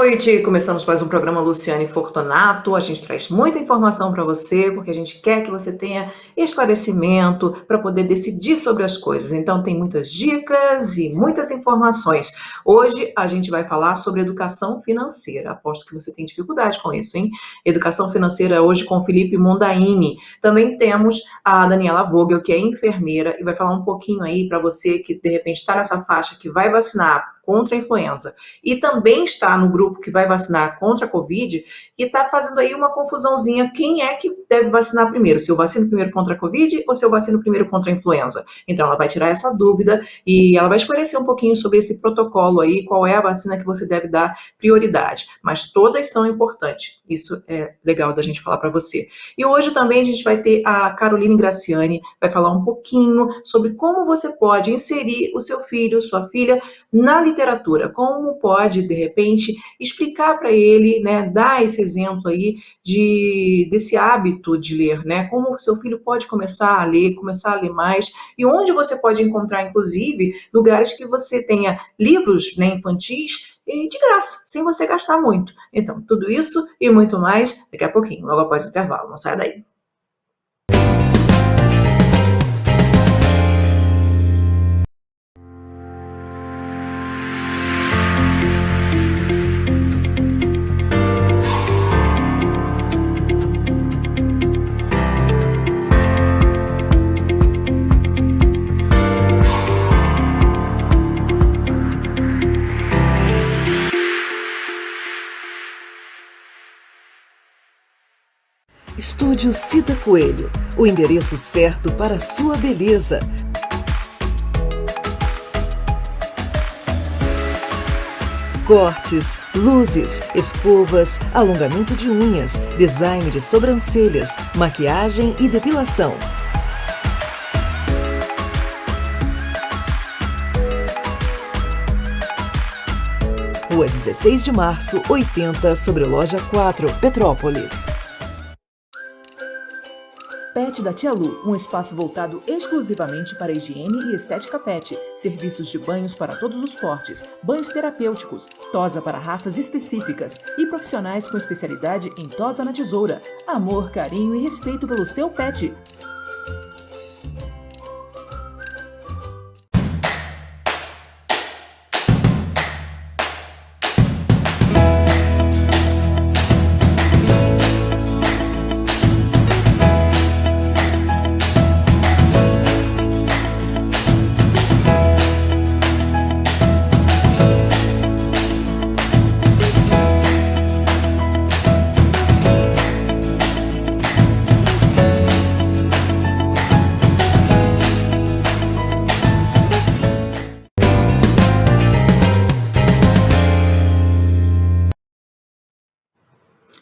noite, começamos mais um programa Luciane Fortunato. A gente traz muita informação para você, porque a gente quer que você tenha esclarecimento para poder decidir sobre as coisas. Então, tem muitas dicas e muitas informações. Hoje, a gente vai falar sobre educação financeira. Aposto que você tem dificuldade com isso, hein? Educação financeira hoje com Felipe Mondaini. Também temos a Daniela Vogel, que é enfermeira, e vai falar um pouquinho aí para você que, de repente, está nessa faixa que vai vacinar contra a influenza e também está no grupo que vai vacinar contra a Covid, e está fazendo aí uma confusãozinha, quem é que deve vacinar primeiro, se eu vacino primeiro contra a Covid ou se eu vacino primeiro contra a influenza. Então ela vai tirar essa dúvida e ela vai esclarecer um pouquinho sobre esse protocolo aí, qual é a vacina que você deve dar prioridade, mas todas são importantes, isso é legal da gente falar para você. E hoje também a gente vai ter a Caroline Graciani, vai falar um pouquinho sobre como você pode inserir o seu filho, sua filha, na literatura, como pode, de repente, explicar para ele, né, dar esse exemplo aí desse hábito de ler, né, como o seu filho pode começar a ler mais, e onde você pode encontrar, inclusive, lugares que você tenha livros, né, infantis, e de graça, sem você gastar muito. Então, tudo isso e muito mais daqui a pouquinho, logo após o intervalo. Não saia daí. Estúdio Cida Coelho, o endereço certo para a sua beleza. Cortes, luzes, escovas, alongamento de unhas, design de sobrancelhas, maquiagem e depilação. Rua 16 de Março, 80, sobre Loja 4, Petrópolis. Pet da Tia Lu, um espaço voltado exclusivamente para higiene e estética pet. Serviços de banhos para todos os portes, banhos terapêuticos, tosa para raças específicas e profissionais com especialidade em tosa na tesoura. Amor, carinho e respeito pelo seu pet.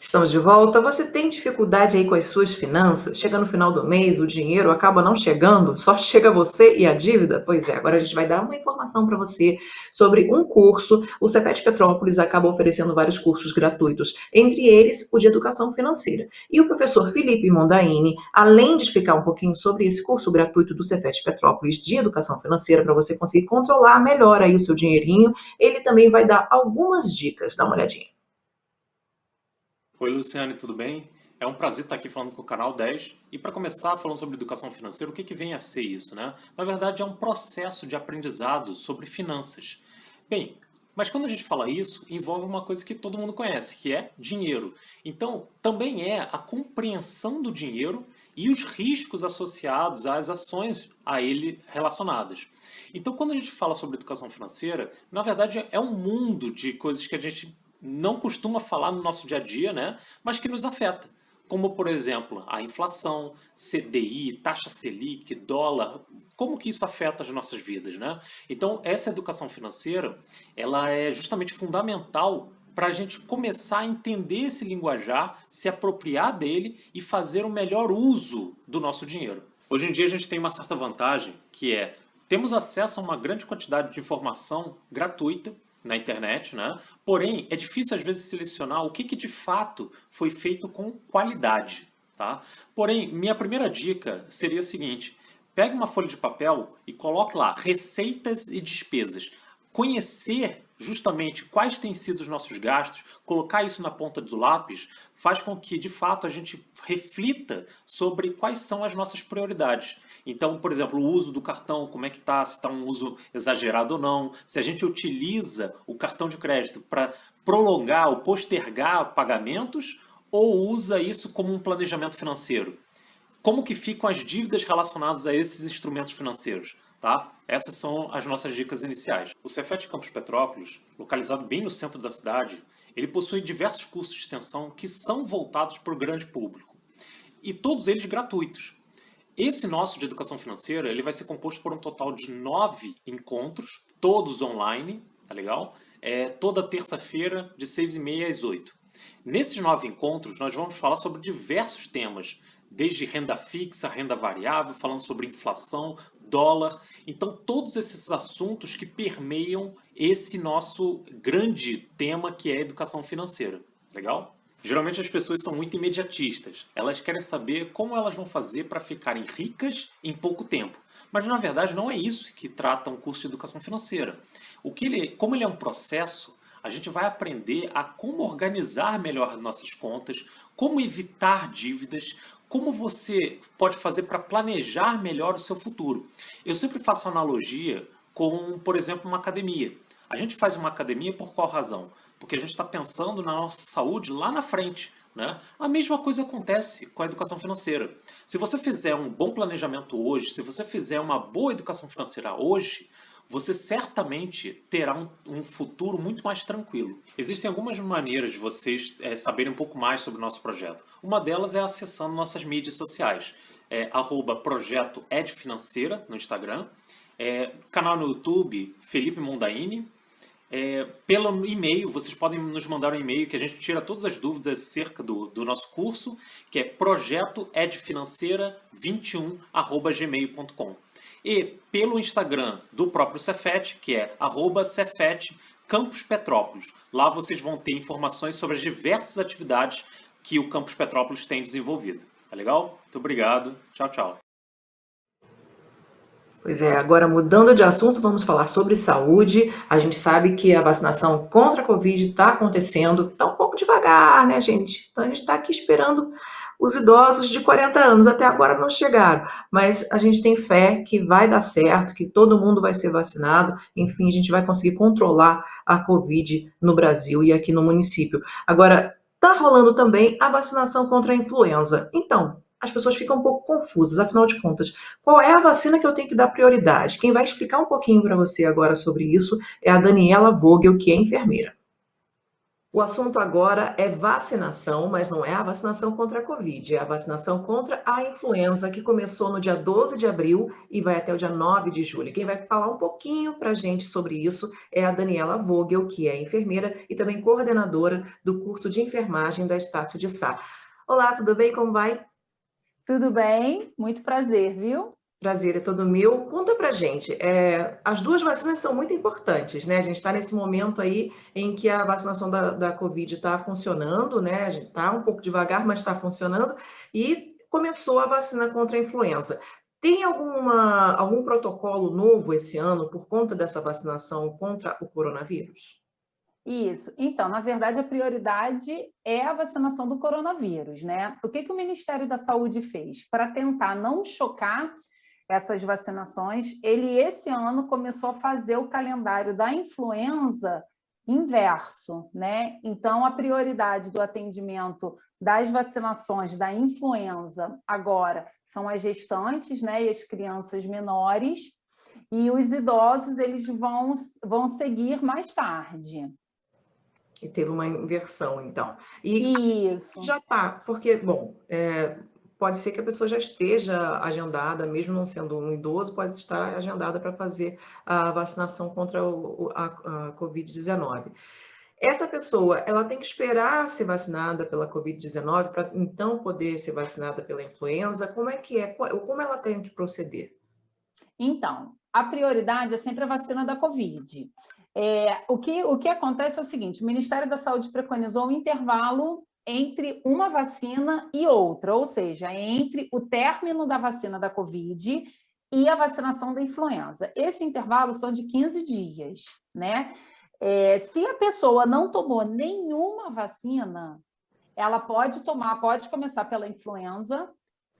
Estamos de volta. Você tem dificuldade aí com as suas finanças? Chega no final do mês, o dinheiro acaba não chegando, só chega você e a dívida? Pois é, agora a gente vai dar uma informação para você sobre um curso. O Cefet Petrópolis acaba oferecendo vários cursos gratuitos, entre eles o de educação financeira. E o professor Felipe Mondaini, além de explicar um pouquinho sobre esse curso gratuito do Cefet Petrópolis de educação financeira, para você conseguir controlar melhor aí o seu dinheirinho, ele também vai dar algumas dicas. Dá uma olhadinha. Oi, Luciane, tudo bem? É um prazer estar aqui falando com o Canal 10. E para começar falando sobre educação financeira, o que vem a ser isso, né? Na verdade, é um processo de aprendizado sobre finanças. Bem, mas quando a gente fala isso, envolve uma coisa que todo mundo conhece, que é dinheiro. Então, também é a compreensão do dinheiro e os riscos associados às ações a ele relacionadas. Então, quando a gente fala sobre educação financeira, na verdade é um mundo de coisas que a gente não costuma falar no nosso dia a dia, né? Mas que nos afeta. Como, por exemplo, a inflação, CDI, taxa Selic, dólar, como que isso afeta as nossas vidas, né? Então, essa educação financeira, ela é justamente fundamental para a gente começar a entender esse linguajar, se apropriar dele e fazer o melhor uso do nosso dinheiro. Hoje em dia a gente tem uma certa vantagem, que é temos acesso a uma grande quantidade de informação gratuita na internet, né? Porém, é difícil às vezes selecionar o que de fato foi feito com qualidade, tá? Porém, minha primeira dica seria o seguinte: pegue uma folha de papel e coloque lá receitas e despesas. Conhecer justamente quais têm sido os nossos gastos, colocar isso na ponta do lápis, faz com que, de fato, a gente reflita sobre quais são as nossas prioridades. Então, por exemplo, o uso do cartão, como é que está, se está um uso exagerado ou não, se a gente utiliza o cartão de crédito para prolongar ou postergar pagamentos, ou usa isso como um planejamento financeiro. Como que ficam as dívidas relacionadas a esses instrumentos financeiros? Tá? Essas são as nossas dicas iniciais. O Cefet Campus Petrópolis, localizado bem no centro da cidade, ele possui diversos cursos de extensão que são voltados para o grande público. E todos eles gratuitos. Esse nosso de educação financeira ele vai ser composto por um total de 9 encontros, todos online, tá legal? Toda terça-feira, de 6h30 às 8h. Nesses 9 encontros, nós vamos falar sobre diversos temas, desde renda fixa, renda variável, falando sobre inflação, dólar. Então, todos esses assuntos que permeiam esse nosso grande tema que é a educação financeira. Legal? Geralmente as pessoas são muito imediatistas. Elas querem saber como elas vão fazer para ficarem ricas em pouco tempo. Mas, na verdade, não é isso que trata um curso de educação financeira. Como ele é um processo, a gente vai aprender a como organizar melhor nossas contas, como evitar dívidas, como você pode fazer para planejar melhor o seu futuro. Eu sempre faço analogia com, por exemplo, uma academia. A gente faz uma academia por qual razão? Porque a gente está pensando na nossa saúde lá na frente. Né? A mesma coisa acontece com a educação financeira. Se você fizer um bom planejamento hoje, se você fizer uma boa educação financeira hoje, você certamente terá um futuro muito mais tranquilo. Existem algumas maneiras de vocês saberem um pouco mais sobre o nosso projeto. Uma delas é acessando nossas mídias sociais. @projeto edfinanceira no Instagram, canal no YouTube Felipe Mondaini. Pelo e-mail, vocês podem nos mandar um e-mail que a gente tira todas as dúvidas acerca do nosso curso, que é projetoedfinanceira21@gmail.com. E pelo Instagram do próprio Cefet, que é @Cefet Campus Petrópolis. Lá vocês vão ter informações sobre as diversas atividades que o Campus Petrópolis tem desenvolvido. Tá legal? Muito obrigado. Tchau, tchau. Pois é, agora mudando de assunto, vamos falar sobre saúde. A gente sabe que a vacinação contra a Covid está acontecendo, está um pouco devagar, né, gente? Então a gente está aqui esperando os idosos de 40 anos, até agora não chegaram, mas a gente tem fé que vai dar certo, que todo mundo vai ser vacinado, enfim, a gente vai conseguir controlar a Covid no Brasil e aqui no município. Agora, está rolando também a vacinação contra a influenza. Então, as pessoas ficam um pouco confusas, afinal de contas, qual é a vacina que eu tenho que dar prioridade? Quem vai explicar um pouquinho para você agora sobre isso é a Daniela Vogel, que é enfermeira. O assunto agora é vacinação, mas não é a vacinação contra a Covid, é a vacinação contra a influenza, que começou no dia 12 de abril e vai até o dia 9 de julho. Quem vai falar um pouquinho para a gente sobre isso é a Daniela Vogel, que é enfermeira e também coordenadora do curso de enfermagem da Estácio de Sá. Olá, tudo bem? Como vai? Tudo bem? Muito prazer, viu? Prazer é todo meu. Conta pra gente, as duas vacinas são muito importantes, né? A gente está nesse momento aí em que a vacinação da Covid está funcionando, né? A gente está um pouco devagar, mas está funcionando. E começou a vacina contra a influenza. Tem algum protocolo novo esse ano por conta dessa vacinação contra o coronavírus? Isso. Então, na verdade, a prioridade é a vacinação do coronavírus, né? O que o Ministério da Saúde fez? Para tentar não chocar essas vacinações, ele, esse ano, começou a fazer o calendário da influenza inverso, né? Então, a prioridade do atendimento das vacinações da influenza agora são as gestantes, né? E as crianças menores, e os idosos, eles vão seguir mais tarde. E teve uma inversão, então. E Isso. já está, porque, bom, pode ser que a pessoa já esteja agendada, mesmo não sendo um idoso, pode estar agendada para fazer a vacinação contra a Covid-19. Essa pessoa, ela tem que esperar ser vacinada pela Covid-19 para então poder ser vacinada pela influenza? Como é que é? Como ela tem que proceder? Então, a prioridade é sempre a vacina da Covid. O que acontece é o seguinte: o Ministério da Saúde preconizou um intervalo entre uma vacina e outra, ou seja, entre o término da vacina da Covid e a vacinação da influenza. Esse intervalo são de 15 dias, né? Se a pessoa não tomou nenhuma vacina, ela pode começar pela influenza,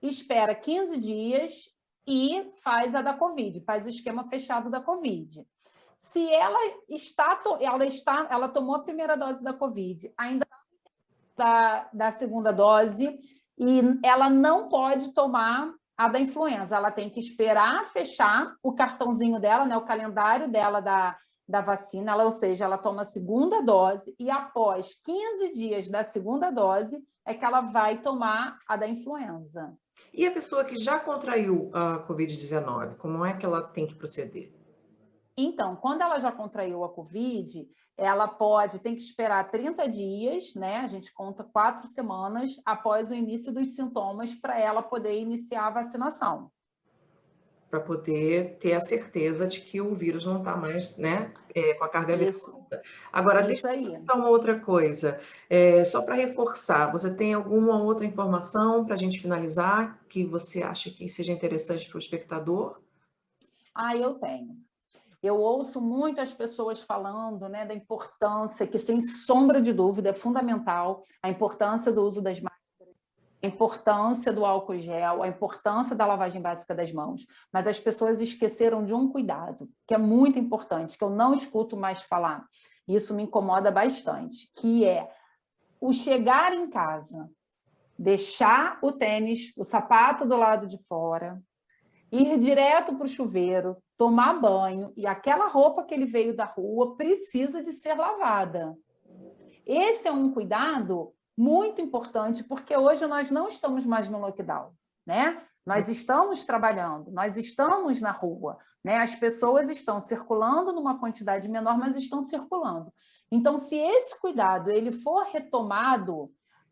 espera 15 dias e faz a da Covid, faz o esquema fechado da Covid. Se ela tomou a primeira dose da Covid, ainda da segunda dose, e ela não pode tomar a da influenza, ela tem que esperar fechar o cartãozinho dela, né, o calendário dela da vacina, ou seja, ela toma a segunda dose e após 15 dias da segunda dose é que ela vai tomar a da influenza. E a pessoa que já contraiu a Covid-19, como é que ela tem que proceder? Então, quando ela já contraiu a Covid, tem que esperar 30 dias, né? A gente conta 4 semanas após o início dos sintomas para ela poder iniciar a vacinação. Para poder ter a certeza de que o vírus não está mais, né, com a carga viral. Agora, deixa eu perguntar uma outra coisa. Só para reforçar, você tem alguma outra informação para a gente finalizar que você acha que seja interessante para o espectador? Eu tenho. Eu ouço muito as pessoas falando, né, da importância, que sem sombra de dúvida é fundamental, a importância do uso das máscaras, a importância do álcool gel, a importância da lavagem básica das mãos, mas as pessoas esqueceram de um cuidado, que é muito importante, que eu não escuto mais falar, e isso me incomoda bastante, que é o chegar em casa, deixar o tênis, o sapato do lado de fora, ir direto para o chuveiro, tomar banho, e aquela roupa que ele veio da rua precisa de ser lavada. Esse é um cuidado muito importante, porque hoje nós não estamos mais no lockdown, né? Nós estamos trabalhando, nós estamos na rua, né? As pessoas estão circulando numa quantidade menor, mas estão circulando. Então, se esse cuidado ele for retomado,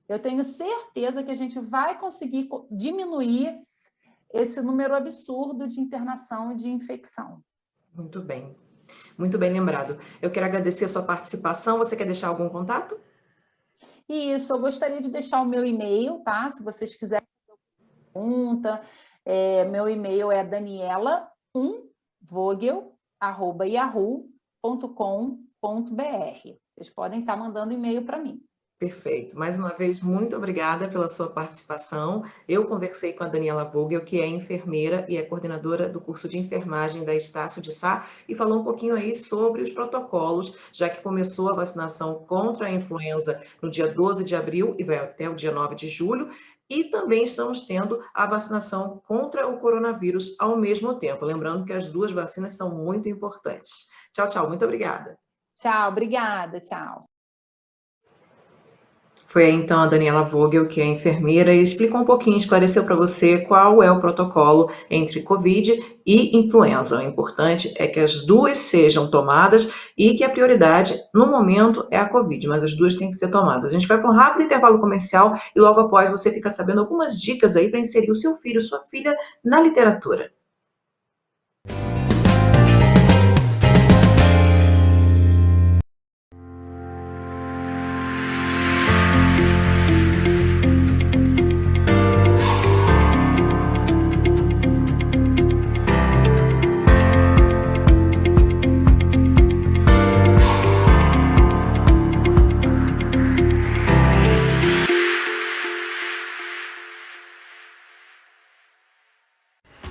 eu tenho certeza que a gente vai conseguir diminuir esse número absurdo de internação e de infecção. Muito bem lembrado. Eu quero agradecer a sua participação. Você quer deixar algum contato? Isso, eu gostaria de deixar o meu e-mail, tá? Se vocês quiserem fazer alguma pergunta, meu e-mail é daniela1vogel@yahoo.com.br. Vocês podem estar mandando e-mail para mim. Perfeito. Mais uma vez, muito obrigada pela sua participação. Eu conversei com a Daniela Vogel, que é enfermeira e é coordenadora do curso de enfermagem da Estácio de Sá, e falou um pouquinho aí sobre os protocolos, já que começou a vacinação contra a influenza no dia 12 de abril e vai até o dia 9 de julho, e também estamos tendo a vacinação contra o coronavírus ao mesmo tempo. Lembrando que as duas vacinas são muito importantes. Tchau, tchau. Muito obrigada. Tchau, obrigada. Tchau. Foi aí, então, a Daniela Vogel, que é enfermeira, e explicou um pouquinho, esclareceu para você qual é o protocolo entre Covid e influenza. O importante é que as duas sejam tomadas e que a prioridade, no momento, é a Covid, mas as duas têm que ser tomadas. A gente vai para um rápido intervalo comercial e logo após você fica sabendo algumas dicas aí para inserir o seu filho, sua filha, na literatura.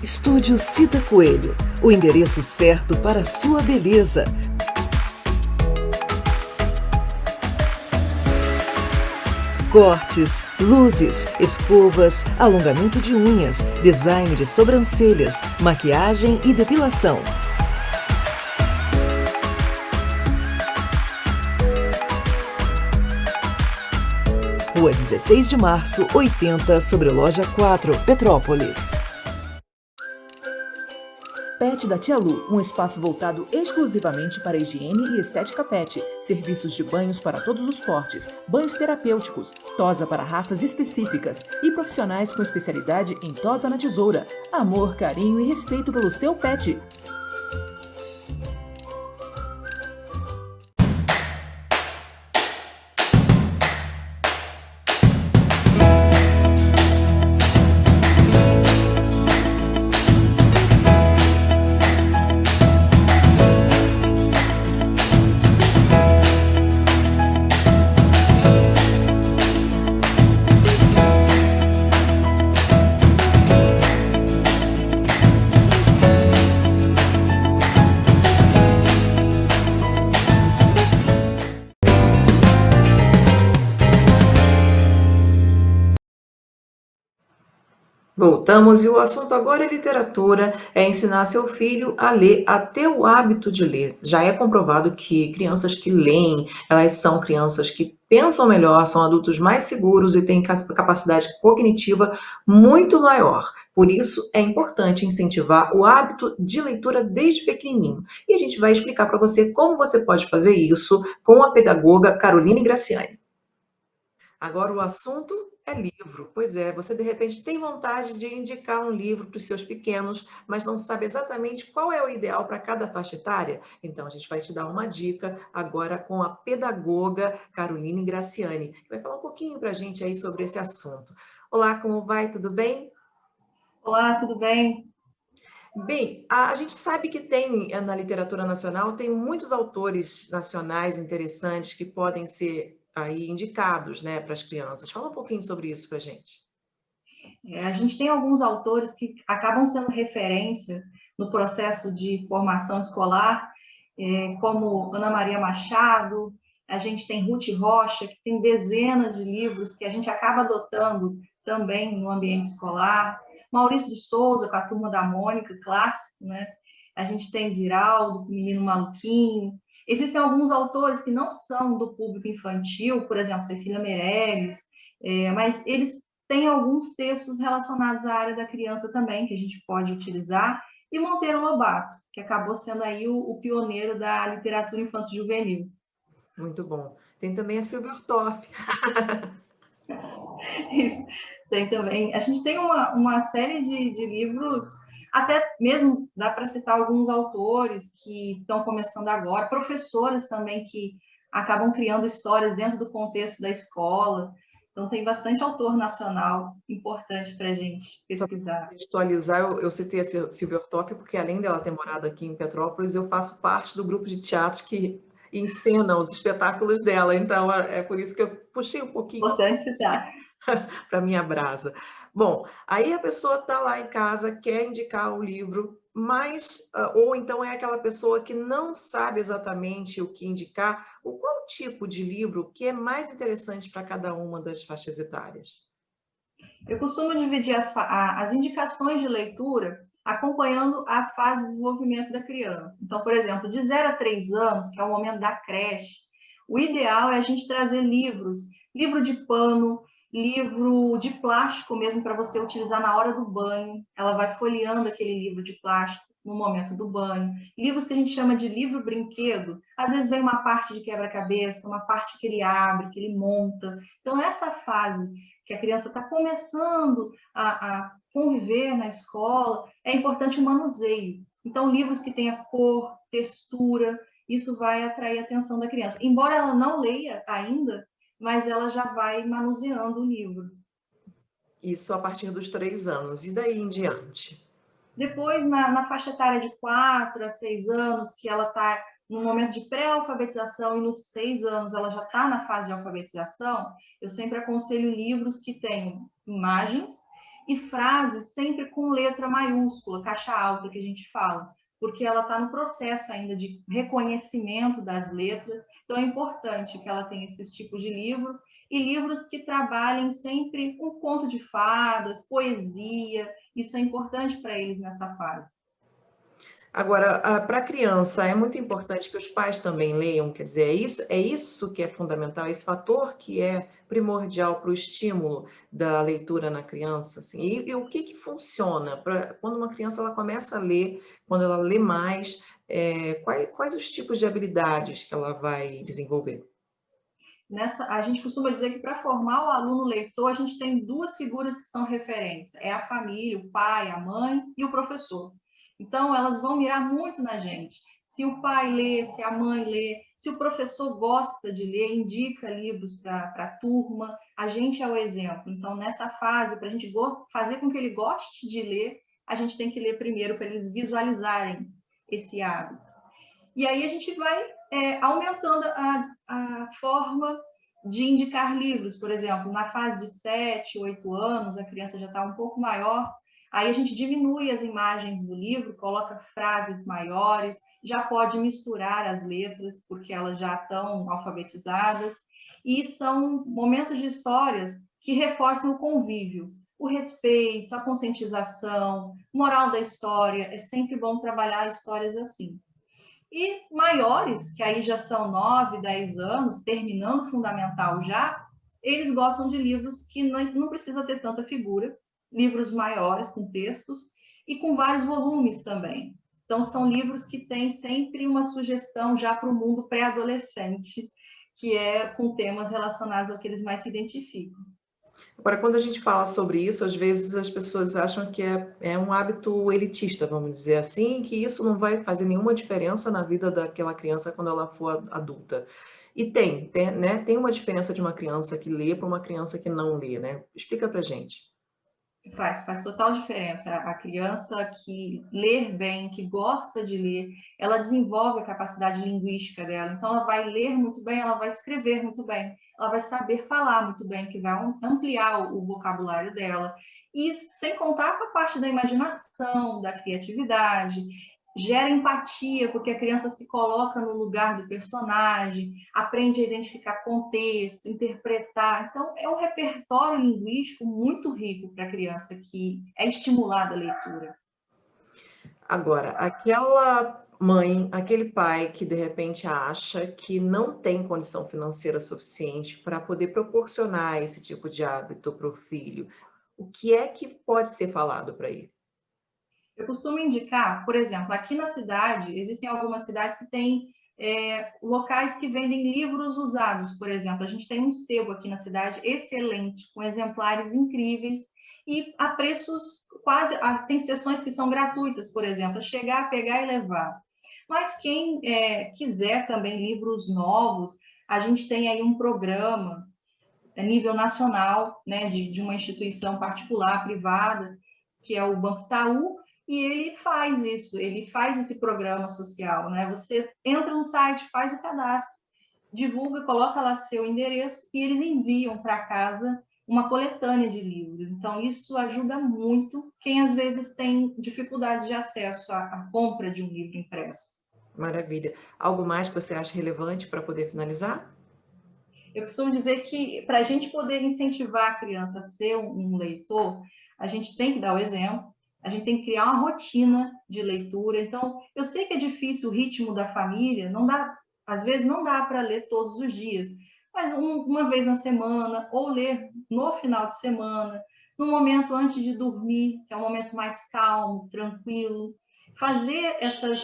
Estúdio Cida Coelho, o endereço certo para a sua beleza. Cortes, luzes, escovas, alongamento de unhas, design de sobrancelhas, maquiagem e depilação. Rua 16 de Março, 80, sobre Loja 4, Petrópolis. Pet da Tia Lu, um espaço voltado exclusivamente para higiene e estética pet. Serviços de banhos para todos os portes, banhos terapêuticos, tosa para raças específicas e profissionais com especialidade em tosa na tesoura. Amor, carinho e respeito pelo seu pet. Voltamos e o assunto agora é literatura, é ensinar seu filho a ler, a ter o hábito de ler. Já é comprovado que crianças que leem, elas são crianças que pensam melhor, são adultos mais seguros e têm capacidade cognitiva muito maior. Por isso, é importante incentivar o hábito de leitura desde pequenininho. E a gente vai explicar para você como você pode fazer isso com a pedagoga Caroline Graciani. Agora o assunto é livro. Pois é, você de repente tem vontade de indicar um livro para os seus pequenos, mas não sabe exatamente qual é o ideal para cada faixa etária? Então a gente vai te dar uma dica agora com a pedagoga Caroline Graciani, que vai falar um pouquinho para a gente aí sobre esse assunto. Olá, como vai? Tudo bem? Olá, tudo bem? Bem, a gente sabe que tem na literatura nacional, tem muitos autores nacionais interessantes que podem ser aí indicados, né, para as crianças. Fala um pouquinho sobre isso para a gente. A gente tem alguns autores que acabam sendo referência no processo de formação escolar, como Ana Maria Machado, a gente tem Ruth Rocha, que tem dezenas de livros que a gente acaba adotando também no ambiente escolar, Maurício de Souza, com a Turma da Mônica, clássico, né? A gente tem Ziraldo, com o Menino Maluquinho. Existem alguns autores que não são do público infantil, por exemplo, Cecília Meirelles, mas eles tem alguns textos relacionados à área da criança também, que a gente pode utilizar, e Monteiro Lobato, que acabou sendo aí o pioneiro da literatura infanto-juvenil. Muito bom. Tem também a Silvia Ortoff. Tem também. A gente tem uma série de livros, até mesmo dá para citar alguns autores que estão começando agora, professoras também que acabam criando histórias dentro do contexto da escola. Então, tem bastante autor nacional importante para a gente pesquisar. Só para contextualizar, eu citei a Silvia Ortoff porque, além dela ter morado aqui em Petrópolis, eu faço parte do grupo de teatro que encena os espetáculos dela. Então, é por isso que eu puxei um pouquinho Importante citar. para minha brasa. Bom, aí a pessoa está lá em casa, quer indicar o livro, mas ou então é aquela pessoa que não sabe exatamente o que indicar, o qual tipo de livro que é mais interessante para cada uma das faixas etárias? Eu costumo dividir as indicações de leitura acompanhando a fase de desenvolvimento da criança. Então, por exemplo, de 0 a 3 anos, que é o momento da creche, o ideal é a gente trazer livros, livro de pano, livro de plástico mesmo para você utilizar na hora do banho. Ela vai folheando aquele livro de plástico no momento do banho. Livros que a gente chama de livro brinquedo, às vezes vem uma parte de quebra-cabeça, uma parte que ele abre, que ele monta. Então, essa fase que a criança está começando a conviver na escola, é importante o manuseio. Então, livros que tenha cor, textura, isso vai atrair a atenção da criança. Embora ela não leia ainda, mas ela já vai manuseando o livro. Isso a partir dos 3 anos. E daí em diante? Depois, na faixa etária de 4 a 6 anos, que ela está no momento de pré-alfabetização e nos 6 anos ela já está na fase de alfabetização, eu sempre aconselho livros que tenham imagens e frases sempre com letra maiúscula, caixa alta que a gente fala, porque ela está no processo ainda de reconhecimento das letras, então é importante que ela tenha esses tipos de livro e livros que trabalhem sempre um conto de fadas, poesia, isso é importante para eles nessa fase. Agora, para a criança, é muito importante que os pais também leiam, quer dizer, é isso que é fundamental, esse fator que é primordial para o estímulo da leitura na criança, assim. E o que funciona para quando uma criança ela começa a ler, quando ela lê mais, quais os tipos de habilidades que ela vai desenvolver? A gente costuma dizer que para formar o aluno leitor, a gente tem duas figuras que são referência, é a família, o pai, a mãe e o professor. Então, elas vão mirar muito na gente. Se o pai lê, se a mãe lê, se o professor gosta de ler, indica livros para a turma, a gente é o exemplo. Então, nessa fase, para a gente fazer com que ele goste de ler, a gente tem que ler primeiro para eles visualizarem esse hábito. E aí a gente vai aumentando a forma de indicar livros. Por exemplo, na fase de 7, 8 anos, a criança já está um pouco maior, aí a gente diminui as imagens do livro, coloca frases maiores, já pode misturar as letras, porque elas já estão alfabetizadas, e são momentos de histórias que reforçam o convívio. o respeito, a conscientização, moral da história. É sempre bom trabalhar histórias assim. E maiores, que aí já são 9, 10 anos, terminando o fundamental já, eles gostam de livros que não precisa ter tanta figura, livros maiores, com textos, e com vários volumes também. Então, são livros que têm sempre uma sugestão já para o mundo pré-adolescente, que é com temas relacionados ao que eles mais se identificam. Agora, quando a gente fala sobre isso, às vezes as pessoas acham que é um hábito elitista, vamos dizer assim, que isso não vai fazer nenhuma diferença na vida daquela criança quando ela for adulta. E né? Tem uma diferença de uma criança que lê para uma criança que não lê, né? Explica pra gente. Faz total diferença. A criança que lê bem, que gosta de ler, ela desenvolve a capacidade linguística dela. Então, ela vai ler muito bem, ela vai escrever muito bem, ela vai saber falar muito bem, que vai ampliar o vocabulário dela. E sem contar com a parte da imaginação, da criatividade, gera empatia, porque a criança se coloca no lugar do personagem, aprende a identificar contexto, interpretar. Então, é um repertório linguístico muito rico para a criança que é estimulada a leitura. Agora, aquela mãe, aquele pai que de repente acha que não tem condição financeira suficiente para poder proporcionar esse tipo de hábito para o filho, o que é que pode ser falado para ele? Eu costumo indicar, por exemplo, aqui na cidade, existem algumas cidades que têm locais que vendem livros usados, por exemplo. A gente tem um sebo aqui na cidade excelente, com exemplares incríveis e a preços quase... Tem sessões que são gratuitas, por exemplo, chegar, pegar e levar. Mas quem quiser também livros novos, a gente tem aí um programa a nível nacional, né, de uma instituição particular, privada, que é o Banco Itaú, e ele faz isso, ele faz esse programa social, né? Você entra no site, faz o cadastro, divulga, coloca lá seu endereço e eles enviam para casa uma coletânea de livros. Então, isso ajuda muito quem às vezes tem dificuldade de acesso à compra de um livro impresso. Maravilha. Algo mais que você acha relevante para poder finalizar? Eu costumo dizer que para a gente poder incentivar a criança a ser um leitor, a gente tem que dar o exemplo, a gente tem que criar uma rotina de leitura. Então, eu sei que é difícil o ritmo da família, não dá, às vezes não dá para ler todos os dias, mas uma vez na semana, ou ler no final de semana, no momento antes de dormir, que é um momento mais calmo, tranquilo. Fazer essas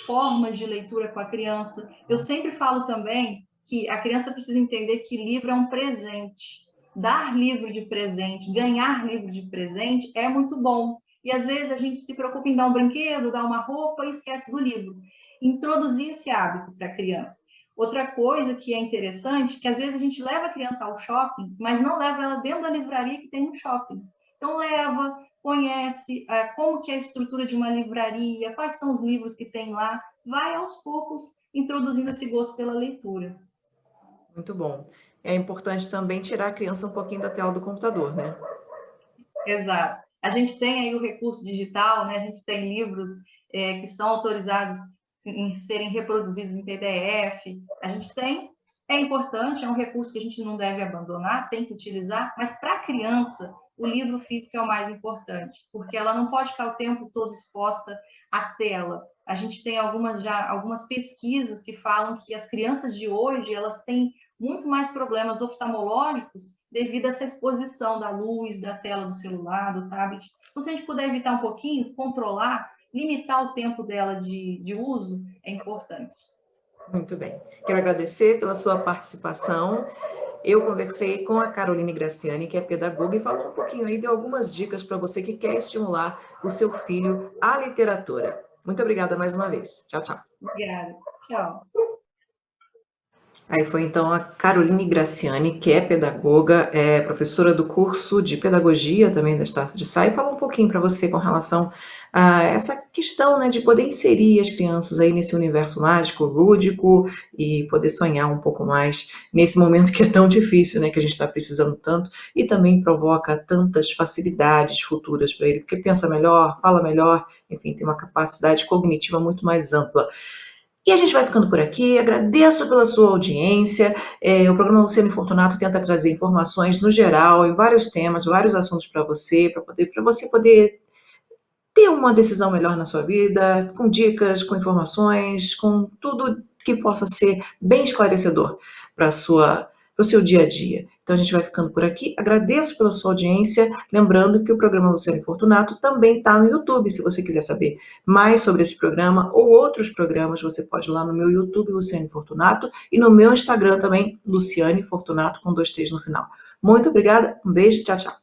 formas de leitura com a criança. Eu sempre falo também que a criança precisa entender que livro é um presente. Dar livro de presente, ganhar livro de presente é muito bom. E às vezes a gente se preocupa em dar um brinquedo, dar uma roupa e esquece do livro. Introduzir esse hábito para a criança. Outra coisa que é interessante, que às vezes a gente leva a criança ao shopping, mas não leva ela dentro da livraria que tem no shopping. Então leva, conhece como que é a estrutura de uma livraria, quais são os livros que tem lá, vai aos poucos introduzindo esse gosto pela leitura. Muito bom. É importante também tirar a criança um pouquinho da tela do computador, né? Exato. A gente tem aí o recurso digital, né? A gente tem livros que são autorizados em serem reproduzidos em PDF. A gente tem, é importante, é um recurso que a gente não deve abandonar, tem que utilizar, mas para a criança, o livro físico é o mais importante, porque ela não pode ficar o tempo todo exposta à tela. A gente tem algumas pesquisas que falam que as crianças de hoje, elas têm muito mais problemas oftalmológicos devido a essa exposição da luz, da tela do celular, do tablet. Então, se a gente puder evitar um pouquinho, controlar, limitar o tempo dela de uso, é importante. Muito bem. Quero agradecer pela sua participação. Eu conversei com a Caroline Graciani, que é pedagoga, e falou um pouquinho aí, deu algumas dicas para você que quer estimular o seu filho à literatura. Muito obrigada mais uma vez. Tchau, tchau. Obrigada. Tchau. Aí foi então a Caroline Graciani, que é pedagoga, é professora do curso de pedagogia também da Estácio de Sá, e falou um pouquinho para você com relação a essa questão, né, de poder inserir as crianças aí nesse universo mágico, lúdico, e poder sonhar um pouco mais nesse momento que é tão difícil, né, que a gente está precisando tanto, e também provoca tantas facilidades futuras para ele, porque pensa melhor, fala melhor, enfim, tem uma capacidade cognitiva muito mais ampla. E a gente vai ficando por aqui, agradeço pela sua audiência. O programa Luciane Fortunato tenta trazer informações no geral, em vários temas, vários assuntos para você poder ter uma decisão melhor na sua vida, com dicas, com informações, com tudo que possa ser bem esclarecedor para o seu dia a dia. Então a gente vai ficando por aqui. Agradeço pela sua audiência. Lembrando que o programa Luciane Fortunato também está no YouTube. Se você quiser saber mais sobre esse programa ou outros programas, você pode ir lá no meu YouTube, Luciane Fortunato, e no meu Instagram também, Luciane Fortunato, com 2 T's no final. Muito obrigada, um beijo, tchau, tchau.